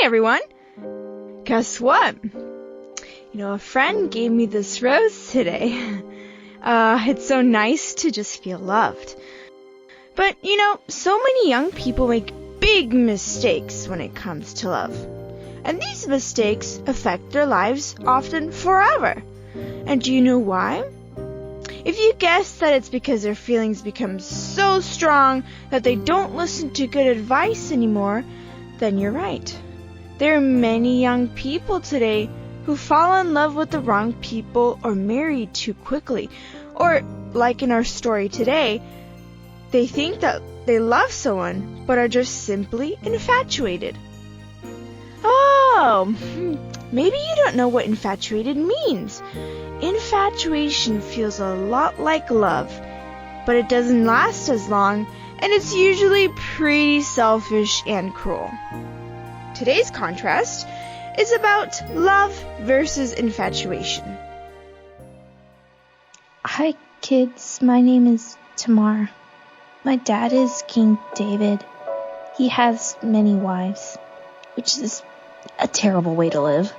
everyone! Guess what? A friend gave me this rose today. It's so nice to just feel loved. But, so many young people make big mistakes when it comes to love. And these mistakes affect their lives often forever. And do you know why? If you guess that it's because their feelings become so strong that they don't listen to good advice anymore, then you're right. There are many young people today who fall in love with the wrong people or marry too quickly. Or, like in our story today, they think that they love someone but are just simply infatuated. Oh, maybe you don't know what infatuated means. Infatuation feels a lot like love, but it doesn't last as long, and it's usually pretty selfish and cruel. Today's contrast is about love versus infatuation. Hi kids, my name is Tamar. My dad is King David. He has many wives, which is a terrible way to live.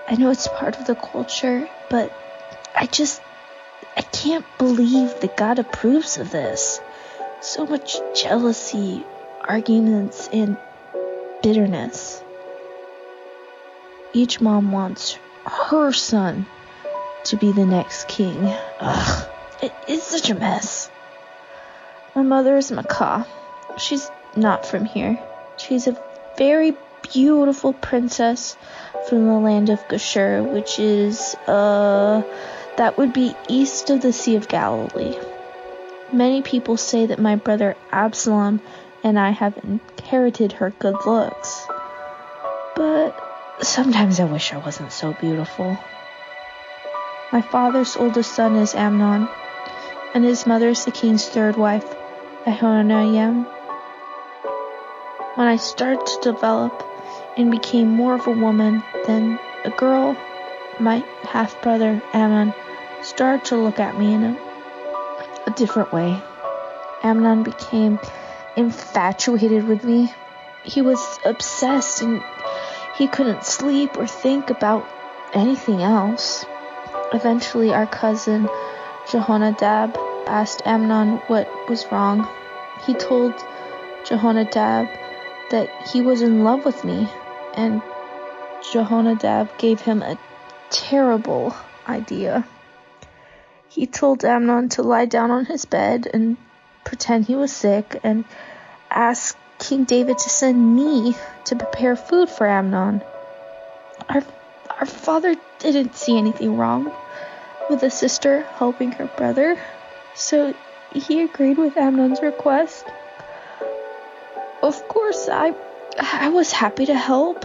I know it's part of the culture, but I can't believe that God approves of this. So much jealousy, arguments, and bitterness. Each mom wants her son to be the next king. Ugh, it is such a mess. My mother is Macaw. She's not from here. She's a very beautiful princess from the land of Geshur, which is, that would be east of the Sea of Galilee. Many people say that my brother Absalom and I have inherited her good looks. But sometimes I wish I wasn't so beautiful. My father's oldest son is Amnon, and his mother is the king's third wife, Ahinoam. When I started to develop and became more of a woman than a girl, my half-brother Amnon started to look at me in a different way. Amnon became infatuated with me. He was obsessed and he couldn't sleep or think about anything else. Eventually, our cousin Jehonadab asked Amnon what was wrong. He told Jehonadab that he was in love with me, and Jehonadab gave him a terrible idea. He told Amnon to lie down on his bed and pretend he was sick and ask King David to send me to prepare food for Amnon. Our father didn't see anything wrong with a sister helping her brother, so he agreed with Amnon's request. Of course, I was happy to help,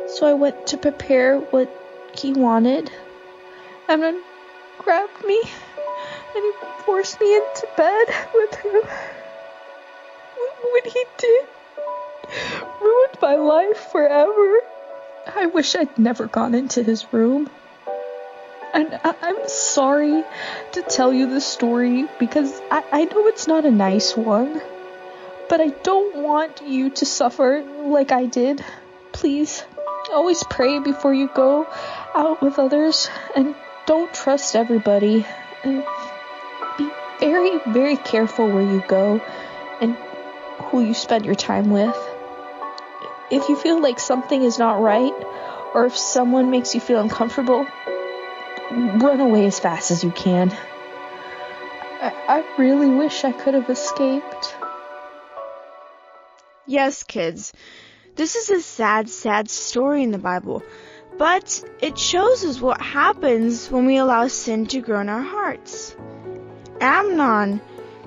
so I went to prepare what he wanted. Amnon grabbed me and he forced me into bed with him. What he did ruined my life forever. I wish I'd never gone into his room. And I'm sorry to tell you this story because I know it's not a nice one. But I don't want you to suffer like I did. Please, always pray before you go out with others. And don't trust everybody. And be very, very careful where you go and who you spend your time with. If you feel like something is not right, or if someone makes you feel uncomfortable, run away as fast as you can. I really wish I could have escaped. Yes, kids, this is a sad, sad story in the Bible, but it shows us what happens when we allow sin to grow in our hearts. Amnon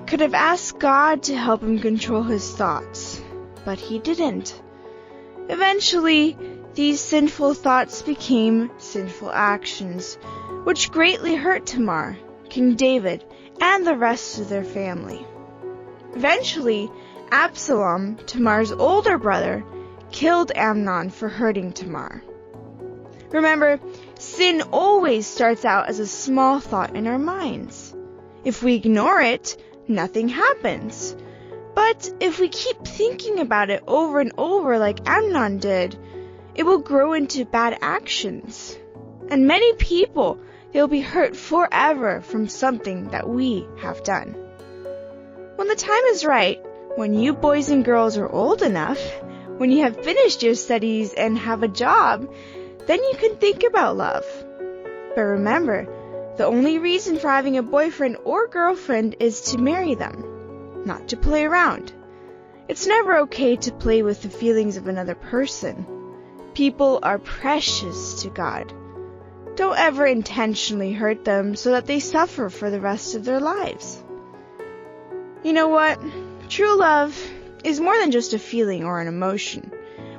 could have asked God to help him control his thoughts, but he didn't. Eventually, these sinful thoughts became sinful actions, which greatly hurt Tamar, King David, and the rest of their family. Eventually, Absalom, Tamar's older brother, killed Amnon for hurting Tamar. Remember, sin always starts out as a small thought in our minds. If we ignore it, nothing happens. But if we keep thinking about it over and over like Amnon did, it will grow into bad actions. And many people, they will be hurt forever from something that we have done. When the time is right, when you boys and girls are old enough, when you have finished your studies and have a job, then you can think about love. But remember, the only reason for having a boyfriend or girlfriend is to marry them, not to play around. It's never okay to play with the feelings of another person. People are precious to God. Don't ever intentionally hurt them so that they suffer for the rest of their lives. You know what? True love is more than just a feeling or an emotion.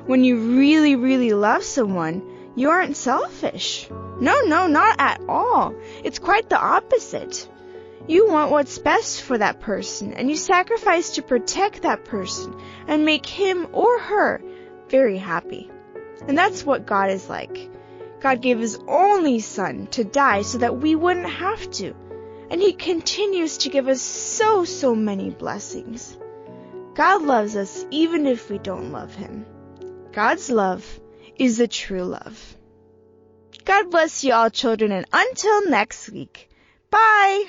When you really, really love someone, you aren't selfish. No, not at all. It's quite the opposite. You want what's best for that person, and you sacrifice to protect that person and make him or her very happy. And that's what God is like. God gave His only Son to die so that we wouldn't have to. And He continues to give us so many blessings. God loves us even if we don't love Him. God's love is the true love. God bless you all, children, and until next week. Bye!